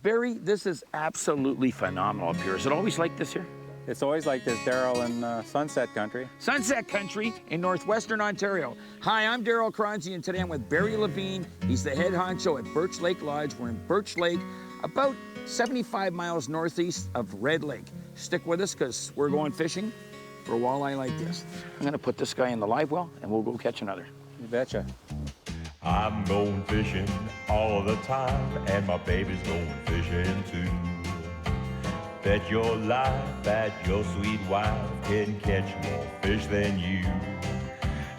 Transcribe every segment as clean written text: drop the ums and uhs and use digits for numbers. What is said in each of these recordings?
Barry, this is absolutely phenomenal up here. Is it always like this here? It's always like this, Darryl, in Sunset Country. Sunset Country in northwestern Ontario. Hi, I'm Darryl Choronzey, and today I'm with Barry Lebine. He's the head honcho at Birch Lake Lodge. We're in Birch Lake, about 75 miles northeast of Red Lake. Stick with us, because we're going fishing for a walleye like this. I'm gonna put this guy in the live well, and we'll go catch another. You betcha. I'm going fishing all the time, and my baby's going fishing too. Bet your life that your sweet wife can catch more fish than you.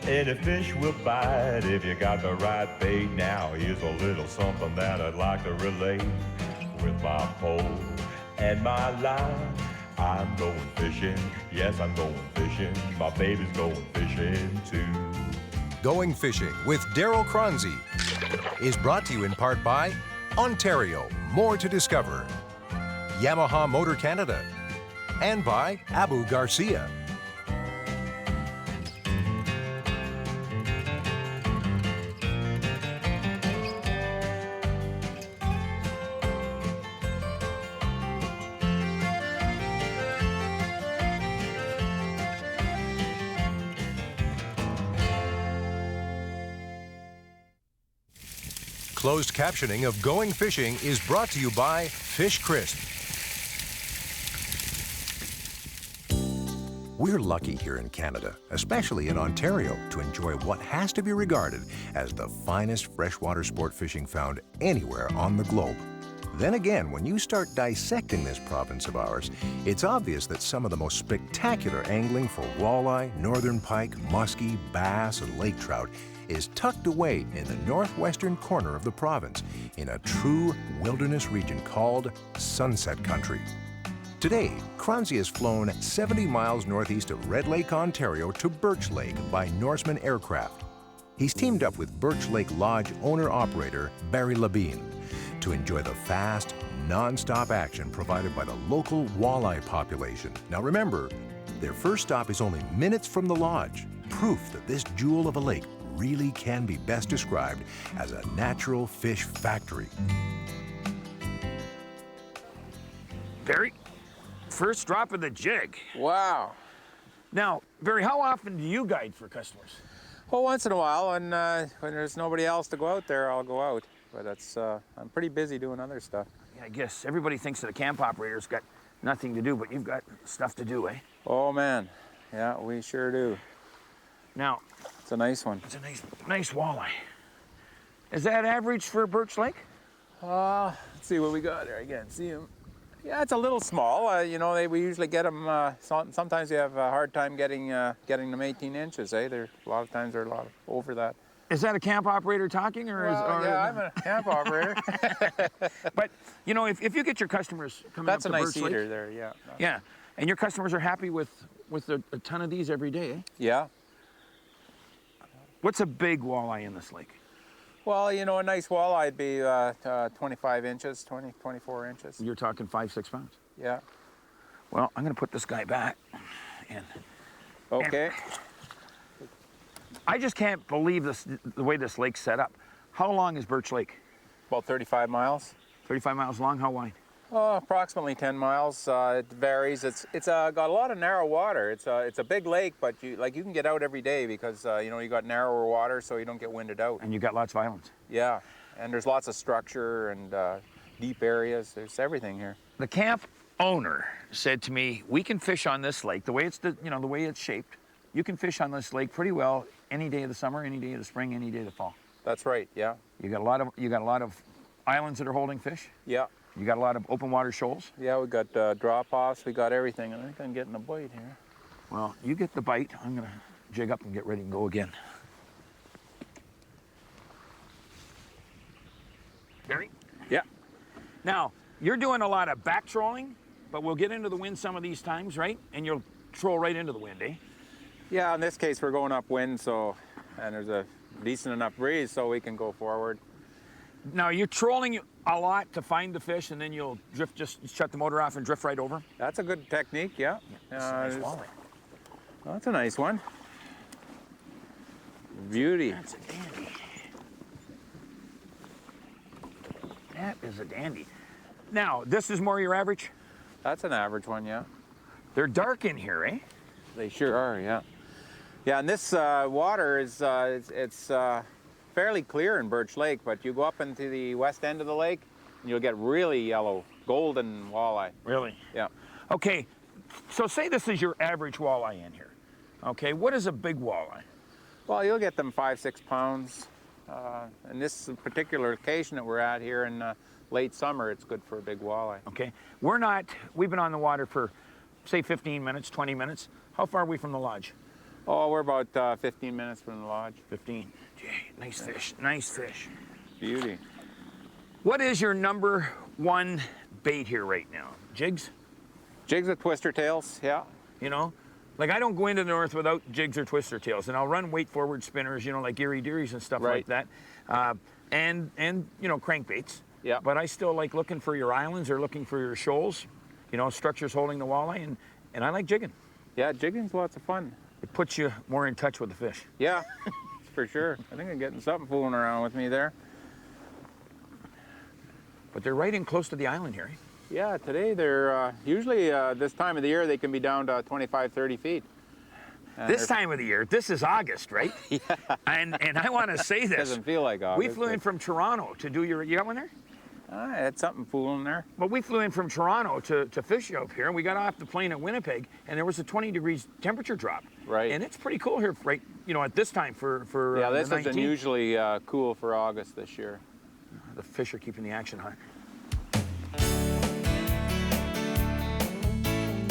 Any fish will bite if you got the right bait. Now here's a little something that I'd like to relate. With my pole and my line, I'm going fishing. Yes, I'm going fishing. My baby's going fishing too. Going Fishing with Darryl Choronzey is brought to you in part by Ontario, more to discover, Yamaha Motor Canada, and by Abu Garcia. Closed captioning of Going Fishing is brought to you by Fish Crisp. We're lucky here in Canada, especially in Ontario, to enjoy what has to be regarded as the finest freshwater sport fishing found anywhere on the globe. Then again, when you start dissecting this province of ours, it's obvious that some of the most spectacular angling for walleye, northern pike, muskie, bass, and lake trout is tucked away in the northwestern corner of the province in a true wilderness region called Sunset Country. Today, Choronzey has flown 70 miles northeast of Red Lake, Ontario to Birch Lake by Norseman Aircraft. He's teamed up with Birch Lake Lodge owner-operator Barry Lebine to enjoy the fast, non-stop action provided by the local walleye population. Now remember, their first stop is only minutes from the lodge, proof that this jewel of a lake really can be best described as a natural fish factory. Barry, first drop of the jig. Wow. Now, Barry, how often do you guide for customers? Well, once in a while, when there's nobody else to go out there, I'll go out. But it's, I'm pretty busy doing other stuff. Yeah, I guess everybody thinks that a camp operator's got nothing to do, but you've got stuff to do, eh? Oh, man. Yeah, we sure do. Now, it's a nice one. It's a nice walleye. Is that average for Birch Lake? Let's see what we got there. I can't see them. Yeah, it's a little small. You know, we usually get them. Sometimes you have a hard time getting them 18 inches. A lot of times they're a lot over that. Is that a camp operator talking, or yeah, I'm a camp operator. But you know, if you get your customers coming that's up to a nice Birch Lake, eater there. Yeah. Yeah, and your customers are happy with a ton of these every day, eh? Yeah. What's a big walleye in this lake? Well, you know, a nice walleye would be 25 inches, 24 inches. You're talking 5-6 pounds. Yeah. Well, I'm going to put this guy back. Okay. I just can't believe the way this lake's set up. How long is Birch Lake? About 35 miles. 35 miles long. How wide? Oh, approximately 10 miles. It varies. It's got a lot of narrow water. It's a big lake, but you can get out every day because you know, you got narrower water, so you don't get winded out. And you got lots of islands. Yeah, and there's lots of structure and deep areas. There's everything here. The camp owner said to me, "We can fish on this lake the way it's the way it's shaped. You can fish on this lake pretty well any day of the summer, any day of the spring, any day of the fall." That's right. Yeah. You got a lot of islands that are holding fish. Yeah. You got a lot of open water shoals. Yeah, we got drop-offs. We got everything. I think I'm getting a bite here. Well, you get the bite. I'm gonna jig up and get ready and go again. Barry? Yeah. Now, you're doing a lot of back trolling, but we'll get into the wind some of these times, right? And you'll troll right into the wind, eh? Yeah, in this case, we're going upwind, and there's a decent enough breeze, so we can go forward. Now, you're trolling a lot to find the fish, and then you'll drift, just shut the motor off and drift right over? That's a good technique, yeah. That's a nice walleye. Well, that's a nice one. Beauty. That's a dandy. That is a dandy. Now, this is more your average? That's an average one, yeah. They're dark in here, eh? They sure are, yeah. Yeah, and this water is it's fairly clear in Birch Lake, but you go up into the west end of the lake, and you'll get really yellow, golden walleye. Really? Yeah. Okay, so say this is your average walleye in here. Okay, what is a big walleye? Well, you'll get them 5-6 pounds. In this particular location that we're at here in late summer, it's good for a big walleye. Okay, we've been on the water for, say, 15 minutes, 20 minutes. How far are we from the lodge? Oh, we're about 15 minutes from the lodge. 15. Gee, nice fish, nice fish. Beauty. What is your number one bait here right now? Jigs? Jigs with twister tails, yeah. You know? Like, I don't go into the north without jigs or twister tails, and I'll run weight forward spinners, you know, like Erie Dearies and stuff like that, and you know, crankbaits. Yeah. But I still like looking for your islands or looking for your shoals, you know, structures holding the walleye, and I like jigging. Yeah, jigging's lots of fun. It puts you more in touch with the fish. Yeah, for sure. I think I'm getting something fooling around with me there. But they're right in close to the island here. Yeah, today they're usually this time of the year they can be down to 25, 30 feet. And This time of the year, this is August, right? Yeah. And I want to say this. Doesn't feel like August. We flew in from Toronto to do you got one there? I had something fooling there. Well, we flew in from Toronto to fish up here, and we got off the plane at Winnipeg, and there was a 20 degrees temperature drop. Right. And it's pretty cool here, right? You know, at this time for yeah, this the is 19th. unusually cool for August this year. The fish are keeping the action hot.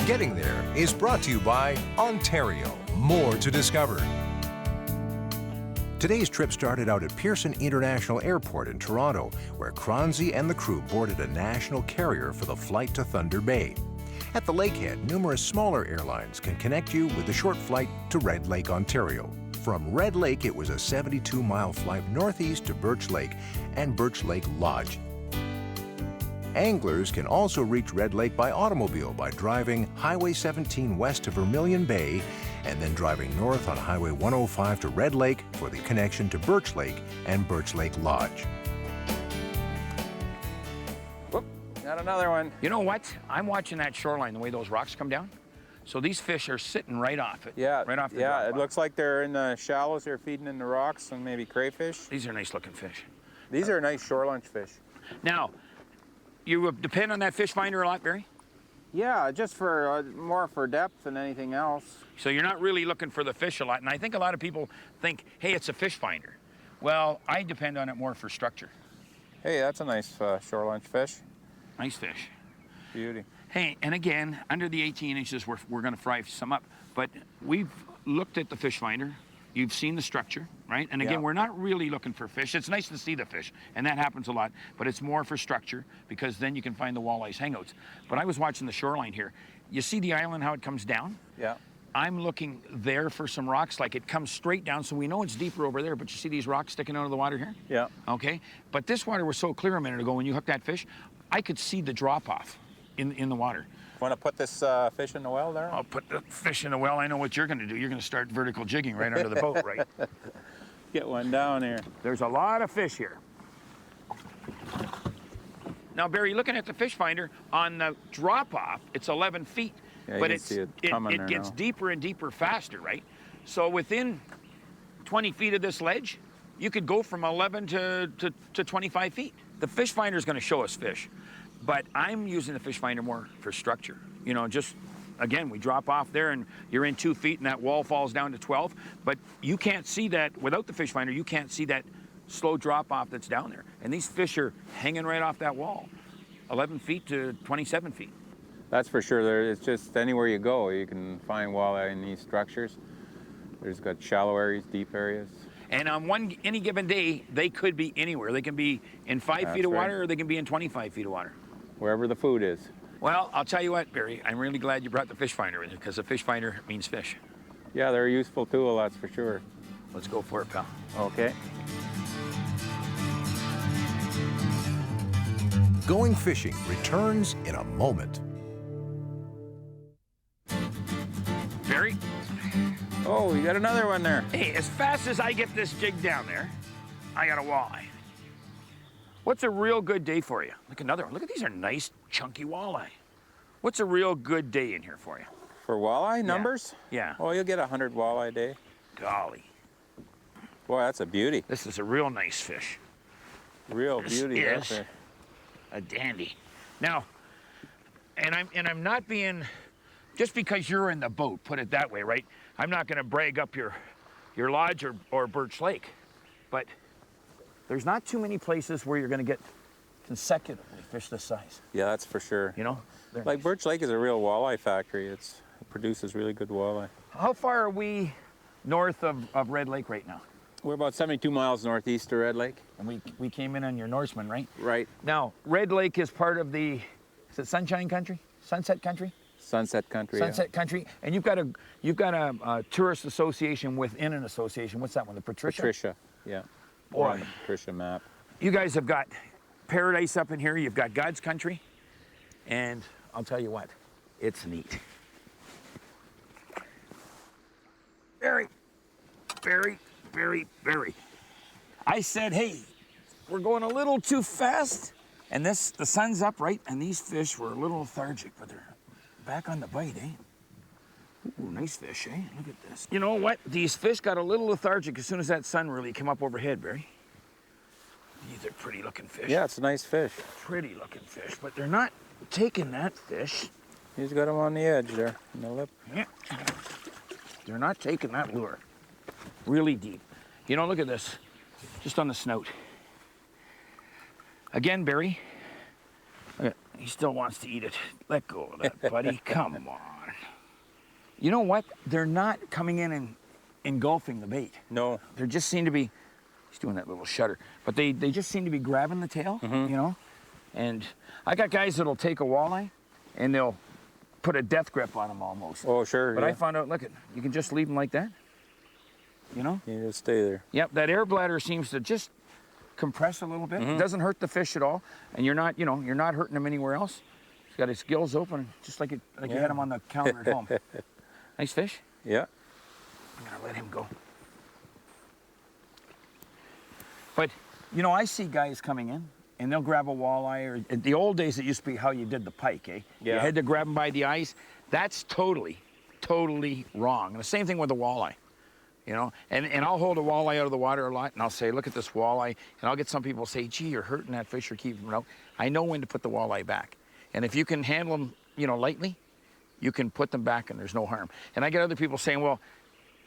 Getting There is brought to you by Ontario. More to discover. Today's trip started out at Pearson International Airport in Toronto, where Choronzey and the crew boarded a national carrier for the flight to Thunder Bay. At the lakehead, numerous smaller airlines can connect you with a short flight to Red Lake, Ontario. From Red Lake, it was a 72-mile flight northeast to Birch Lake and Birch Lake Lodge. Anglers can also reach Red Lake by automobile by driving Highway 17 west to Vermilion Bay and then driving north on Highway 105 to Red Lake for the connection to Birch Lake and Birch Lake Lodge. Whoop, got another one. You know what? I'm watching that shoreline, the way those rocks come down. So these fish are sitting right off it. Yeah, right off the yeah. drop It off. looks like they're in the shallows. They're feeding in the rocks and maybe crayfish. These are nice looking fish. These are nice shore lunch fish. Now, you depend on that fish finder a lot, Barry? Yeah, just for more for depth than anything else. So you're not really looking for the fish a lot. And I think a lot of people think, hey, it's a fish finder. Well, I depend on it more for structure. Hey, that's a nice shore lunch fish. Nice fish. Beauty. Hey, and again, under the 18 inches, we're going to fry some up. But we've looked at the fish finder. You've seen the structure, right? And again, Yeah. we're not really looking for fish. It's nice to see the fish, and that happens a lot. But it's more for structure, because then you can find the walleyes hangouts. But I was watching the shoreline here. You see the island, how it comes down? Yeah. I'm looking there for some rocks, like it comes straight down, so we know it's deeper over there, but you see these rocks sticking out of the water here? Yeah. Okay, but this water was so clear a minute ago when you hooked that fish, I could see the drop-off in the water. Want to put this fish in the well there? I'll put the fish in the well. I know what you're gonna do. You're gonna start vertical jigging right under the boat, right? Get one down here. There's a lot of fish here. Now, Barry, looking at the fish finder, on the drop-off, it's 11 feet. Yeah, you but can see it coming there gets now. deeper and deeper faster, right? So within 20 feet of this ledge, you could go from 11 to 25 feet. The fish finder is going to show us fish, but I'm using the fish finder more for structure. You know, just, again, we drop off there and you're in 2 feet and that wall falls down to 12, but you can't see that, without the fish finder, you can't see that slow drop off that's down there. And these fish are hanging right off that wall, 11 feet to 27 feet. That's for sure. It's just anywhere you go, you can find walleye in these structures. There's got shallow areas, deep areas. And on any given day, they could be anywhere. They can be in 5 feet of right. water, or they can be in 25 feet of water. Wherever the food is. Well, I'll tell you what, Barry, I'm really glad you brought the fish finder in, because the fish finder means fish. Yeah, they're a useful tool, that's for sure. Let's go for it, pal. Okay. Going Fishing returns in a moment. Barry, Oh, you got another one there. hey, as fast as I get this jig down there, I got a walleye. What's a real good day for you? Look, another one. Look at these are nice, chunky walleye. What's a real good day in here for you? For walleye numbers? Yeah. Oh, you'll get 100 walleye a day. Golly. Boy, that's a beauty. This is a real nice fish. Real This beauty out is there. a dandy. Now, and I'm not being, just because you're in the boat, put it that way, right? I'm not going to brag up your lodge or Birch Lake, but there's not too many places where you're going to get consecutively fish this size. Yeah, that's for sure. You know, they're Like nice. Birch Lake is a real walleye factory. It produces really good walleye. How far are we north of Red Lake right now? We're about 72 miles northeast of Red Lake. And we came in on your Norseman, right? Right. Now, Red Lake is part of the, is it Sunshine Country? Sunset Country? Sunset Country. Sunset Country. And you've got a tourist association within an association. What's that one? The Patricia? Patricia, yeah. Boy. We're on the Patricia map. You guys have got paradise up in here. You've got God's country. And I'll tell you what, it's neat. Barry. I said, hey, we're going a little too fast. And the sun's up, right? And these fish were a little lethargic, but they're back on the bite, eh? Ooh, nice fish, eh? Look at this. You know what? These fish got a little lethargic as soon as that sun really came up overhead, Barry. These are pretty looking fish. Yeah, it's a nice fish. Pretty looking fish, but they're not taking that fish. He's got him on the edge there, in the lip. Yeah. They're not taking that lure. Really deep. You know, look at this. Just on the snout. Again, Barry. Look at, he still wants to eat it. Let go of that, buddy. Come on. You know what? They're not coming in and engulfing the bait. No. They just seem to be, he's doing that little shudder, but they just seem to be grabbing the tail, you know? And I got guys that'll take a walleye and they'll put a death grip on them almost. Oh, sure. But yeah. I found out, look, you can just leave them like that, you know? You just stay there. Yep, that air bladder seems to just compress a little bit. It doesn't hurt the fish at all, and you're not, you're not hurting him anywhere else. He's got his gills open, just like you had him on the counter at home. Nice fish. Yeah. I'm gonna let him go. But, you know, I see guys coming in, and they'll grab a walleye, or in the old days, it used to be how you did the pike, eh? You Yeah. had to grab them by the eyes. That's totally wrong. And the same thing with the walleye. You know, and I'll hold a walleye out of the water a lot, and I'll say, look at this walleye, and I'll get some people say, gee, you're hurting that fish or keeping it out. I know when to put the walleye back. And if you can handle them, you know, lightly, you can put them back and there's no harm. And I get other people saying, well,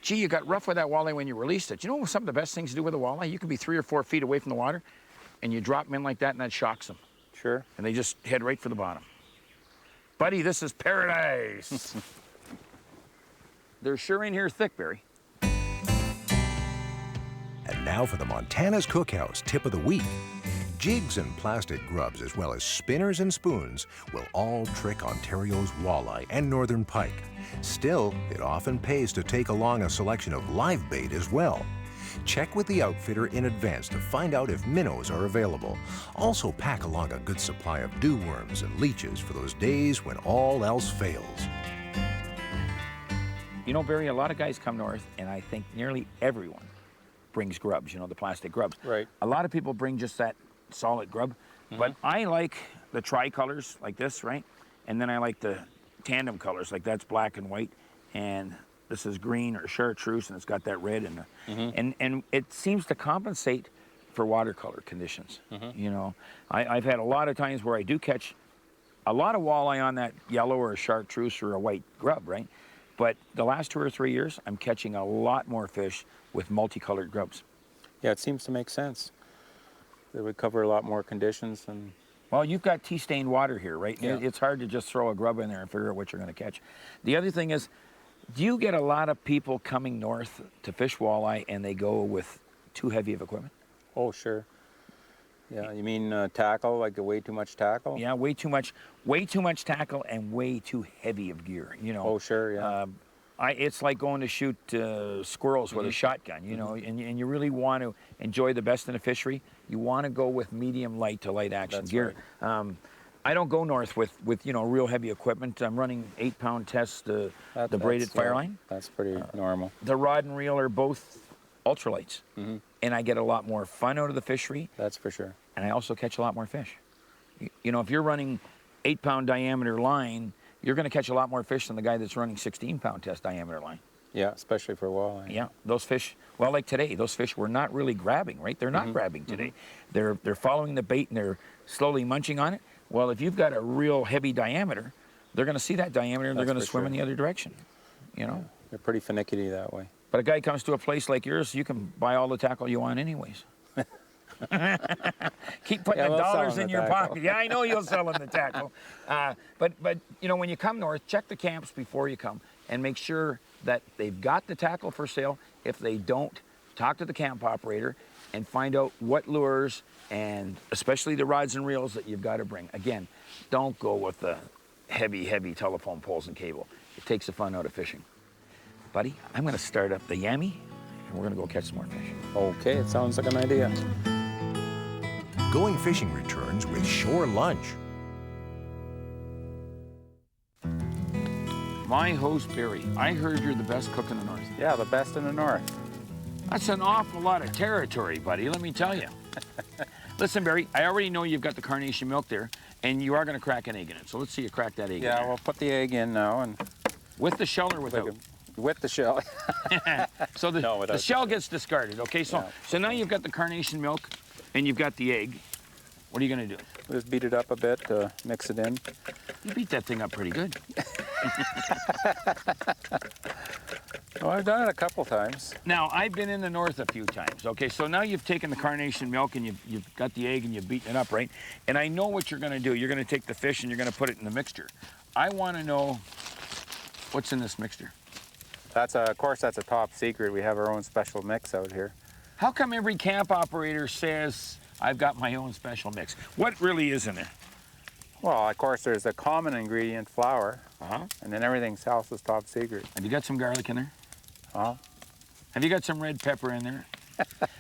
gee, you got rough with that walleye when you released it. You know some of the best things to do with a walleye? You can be 3 or 4 feet away from the water, and you drop them in like that, and that shocks them. Sure. And they just head right for the bottom. Buddy, this is paradise. They're sure in here thick, Barry. And now for the Montana's Cookhouse tip of the week. Jigs and plastic grubs, as well as spinners and spoons, will all trick Ontario's walleye and northern pike. Still, it often pays to take along a selection of live bait as well. Check with the outfitter in advance to find out if minnows are available. Also pack along a good supply of dew worms and leeches for those days when all else fails. You know, Barry, a lot of guys come north, and I think nearly everyone brings grubs, you know, the plastic grubs. Right. A lot of people bring just that solid grub, but I like the tricolors like this, right? And then I like the tandem colors, like that's black and white, and this is green or chartreuse, and it's got that red in it. And it seems to compensate for watercolor conditions. You know, I've had a lot of times where I do catch a lot of walleye on that yellow or a chartreuse or a white grub, right? But the last 2 or 3 years, I'm catching a lot more fish with multicolored grubs. Yeah, it seems to make sense. They would cover a lot more conditions and Well, you've got tea-stained water here, right? Yeah. It's hard to just throw a grub in there and figure out what you're going to catch. The other thing is, do you get a lot of people coming north to fish walleye and they go with too heavy of equipment? oh, sure. Yeah, you mean tackle, like way too much tackle? Yeah, way too much tackle and way too heavy of gear, you know. Oh, sure, yeah. It's like going to shoot squirrels with a shotgun, you know, and you really want to enjoy the best in the fishery. You want to go with medium light to light action That's gear. I don't go north with you know, real heavy equipment. I'm running 8-pound tests, the braided fire line. That's pretty normal. The rod and reel are both ultralights, and I get a lot more fun out of the fishery. That's for sure. and I also catch a lot more fish. You know, if you're running 8-pound diameter line, you're going to catch a lot more fish than the guy that's running 16-pound test diameter line. Yeah, especially for walleye. Yeah, those fish, well, like today, those fish were not really grabbing, right? They're not grabbing today. They're following the bait and they're slowly munching on it. Well, if you've got a real heavy diameter, they're going to see that diameter and they're going to swim in the other direction, you know? They're pretty finicky that way. But a guy comes to a place like yours, you can buy all the tackle you want anyways. Keep putting the we'll dollars sell in the your tackle. pocket. Yeah, I know you'll sell them the tackle. But you know, when you come north, check the camps before you come and make sure that they've got the tackle for sale. If they don't, talk to the camp operator and find out what lures and especially the rods and reels that you've got to bring. Again, don't go with the heavy telephone poles and cable. It takes the fun out of fishing. Buddy, I'm going to start up the Yami and we're going to go catch some more fish. Okay, it sounds like an idea. Going fishing returns with Shore Lunch. My host, Barry, I heard you're the best cook in the north. Yeah, the best in the north. That's an awful lot of territory, buddy, let me tell you. Listen, Barry, I already know you've got the carnation milk there, and you are going to crack an egg in it. So let's see you crack that egg in Yeah, there. we'll put the egg in now and With the shell or without? with the shell. So the, No, without the the shell gets discarded, okay? So, Yeah. so now you've got the carnation milk, and you've got the egg. What are you going to do? We'll just beat it up a bit to mix it in. You beat that thing up pretty good. Well, I've done it a couple times. Now, I've been in the north a few times, okay? So now you've taken the carnation milk and you've got the egg and you've beaten it up, right? And I know what you're gonna do. You're gonna take the fish and you're gonna put it in the mixture. I wanna know what's in this mixture. That's of course, that's a top secret. We have our own special mix out here. How come every camp operator says, I've got my own special mix? What really is in there? Well, of course, there's a common ingredient, flour, Uh-huh. and then everything else is top secret. Have you got some garlic in there? Uh-huh. Have you got some red pepper in there?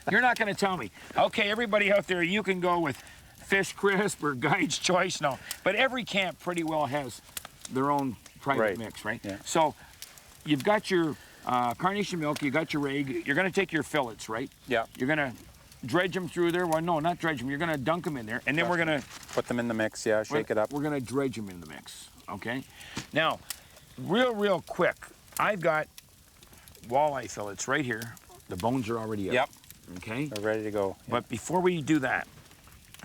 You're not gonna tell me. Okay, everybody out there, you can go with Fish Crisp or Guide's Choice, no. But every camp pretty well has their own private Right. mix, right? Yeah. So you've got your carnation milk, you got your egg, you're gonna take your fillets, right? Yeah. You're gonna dredge them through there. Well, no, not dredge them. You're gonna dunk them in there, and then we're gonna Put them in the mix, yeah, shake it up. We're gonna dredge them in the mix, okay? Now, real quick, I've got walleye fillets right here. The bones are already out. Yep. Okay? They're ready to go. Yeah. But before we do that,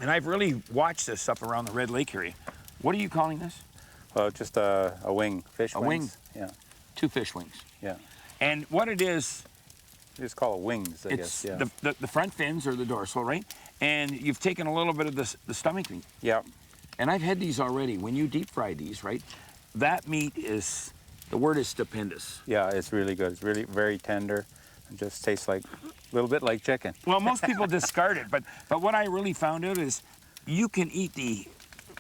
and I've really watched this stuff around the Red Lake area. What are you calling this? Just a wing, fish A wings. Yeah, 2 fish wings. yeah. And what it is, We just call it wings, I it's guess, yeah. the front fins or the dorsal, right? And you've taken a little bit of the stomach meat. Yeah, And I've had these already. When you deep fry these, right? That meat is, the word is stupendous. yeah, it's really good. It's really very tender. It just tastes like, a little bit like chicken. Well, most people discard it, but what I really found out is you can eat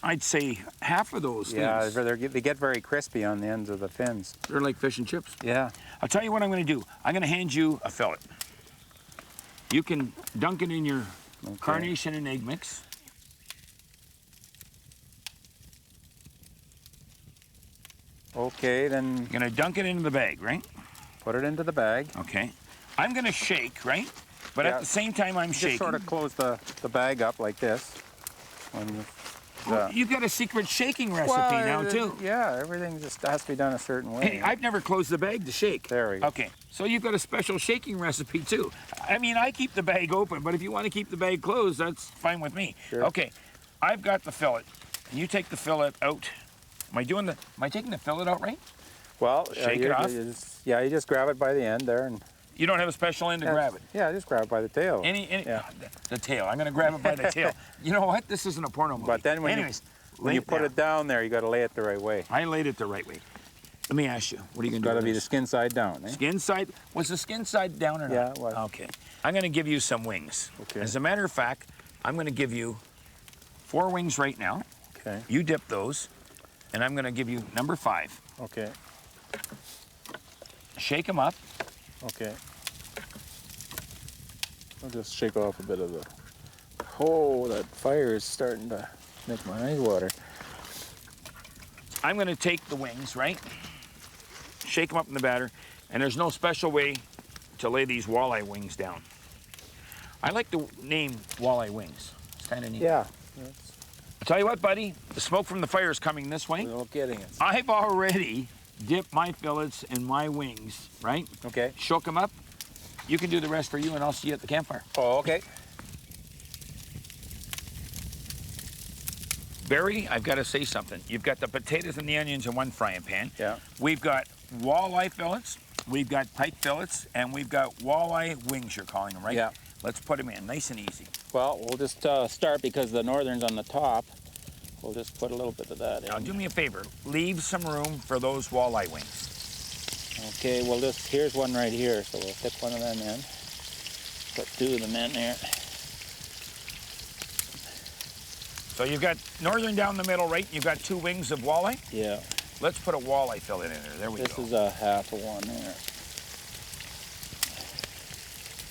I'd say half of those Yeah, things. they get very crispy on the ends of the fins. They're like fish and chips. Yeah. I'll tell you what I'm going to do. I'm going to hand you a fillet. You can dunk it in your carnation and egg mix. Okay, then You're going to dunk it into the bag, right? put it into the bag. Okay. I'm going to shake, right? But Yeah. at the same time I'm shaking. Just sort of close the bag up like this. Well, you've got a secret shaking recipe now, too. Yeah, everything just has to be done a certain way. Hey, I've never closed the bag to shake. There we go. Okay, so you've got a special shaking recipe too. I mean, I keep the bag open, but if you want to keep the bag closed, that's fine with me. Sure. Okay, I've got the fillet. You take the fillet out. Am I taking the fillet out right? Well, Shake it off? You just grab it by the end there, and You don't have a special end to grab it. Yeah, just grab it by the tail. Yeah. Yeah. The tail. I'm going to grab it by the tail. You know what? This isn't a porno movie. But then when Anyways, you put it down there, you got to lay it the right way. I laid it the right way. Let me ask you, what are you going to Got do? to with be the this? skin side down. Eh? Skin side? Was the skin side down or not? Yeah, it was. Okay. I'm going to give you some wings. Okay. As a matter of fact, I'm going to give you 4 wings right now. Okay. You dip those, and I'm going to give you number 5. Okay. Shake them up. Okay. I'll just shake off a bit of the... Oh, that fire is starting to make my eyes water. I'm going to take the wings, right? Shake them up in the batter, and there's no special way to lay these walleye wings down. I like the name walleye wings. It's kind of neat. Yeah. I'll tell you what, buddy, the smoke from the fire is coming this way. No kidding. I've already dipped my fillets in my wings, right? Okay. Shook them up. You can do the rest for you, and I'll see you at the campfire. Oh, okay. Barry, I've got to say something. You've got the potatoes and the onions in one frying pan. Yeah. We've got walleye fillets, we've got pike fillets, and we've got walleye wings, you're calling them, right? Yeah. Let's put them in, nice and easy. Well, we'll just start because the northern's on the top. We'll just put a little bit of that in. Now, do me a favor. Leave some room for those walleye wings. Okay, well, here's one right here, so we'll stick one of them in. Put two of them in there. So you've got northern down the middle, right? You've got 2 wings of walleye. Yeah. Let's put a walleye fillet in there. There we go. This is a half of one there.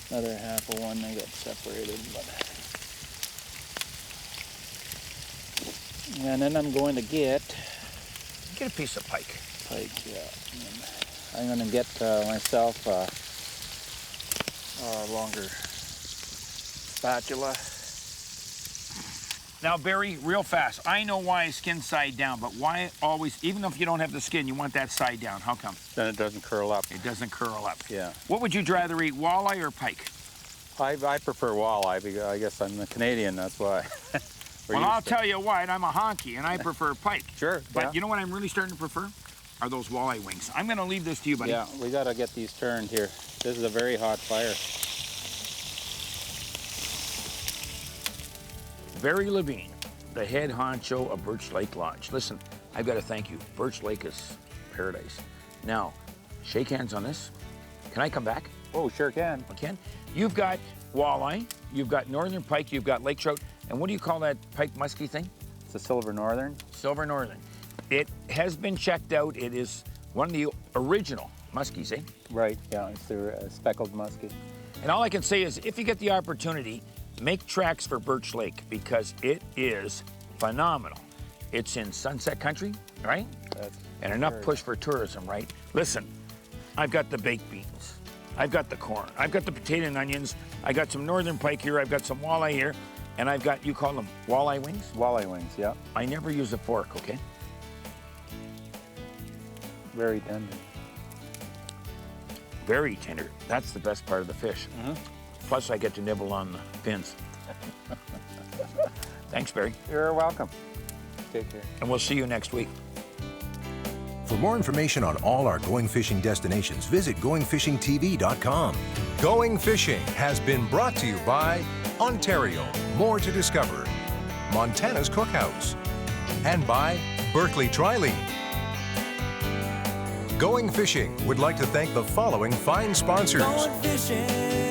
Another half of one, they get separated. And then I'm going to get a piece of pike. Pike, yeah. And I'm going to get myself a longer spatula. Now, Barry, real fast. I know why skin side down, but why always, even if you don't have the skin, you want that side down? How come? Then it doesn't curl up. It doesn't curl up. Yeah. What would you rather eat, walleye or pike? I prefer walleye because I guess I'm a Canadian, that's why. Well, I'll tell you what, I'm a honky and I prefer pike. Sure. But yeah. you know what I'm really starting to prefer? Are those walleye wings. I'm going to leave this to you, buddy. Yeah, we got to get these turned here. This is a very hot fire. Barry Lebine, the head honcho of Birch Lake Lodge. Listen, I've got to thank you. Birch Lake is paradise. Now, shake hands on this. Can I come back? Oh, sure can. I can. You've got walleye, you've got northern pike, you've got lake trout, and what do you call that pike muskie thing? It's a silver northern. Silver northern. It has been checked out. It is one of the original muskies, eh? Right, yeah, it's the speckled muskie. And all I can say is, if you get the opportunity, make tracks for Birch Lake because it is phenomenal. It's in Sunset Country, right? And enough push for tourism, right? Listen, I've got the baked beans. I've got the corn. I've got the potato and onions. I got some northern pike here. I've got some walleye here. And I've got, you call them walleye wings? Walleye wings, yeah. I never use a fork, okay? Very tender. Very tender. That's the best part of the fish. Plus, I get to nibble on the fins. Thanks, Barry. You're welcome. Take care. And we'll see you next week. For more information on all our going fishing destinations, visit goingfishingtv.com. Going Fishing has been brought to you by Ontario, more to discover, Montana's Cookhouse, and by Berkeley Trilene. Going Fishing would like to thank the following fine sponsors. Going fishing.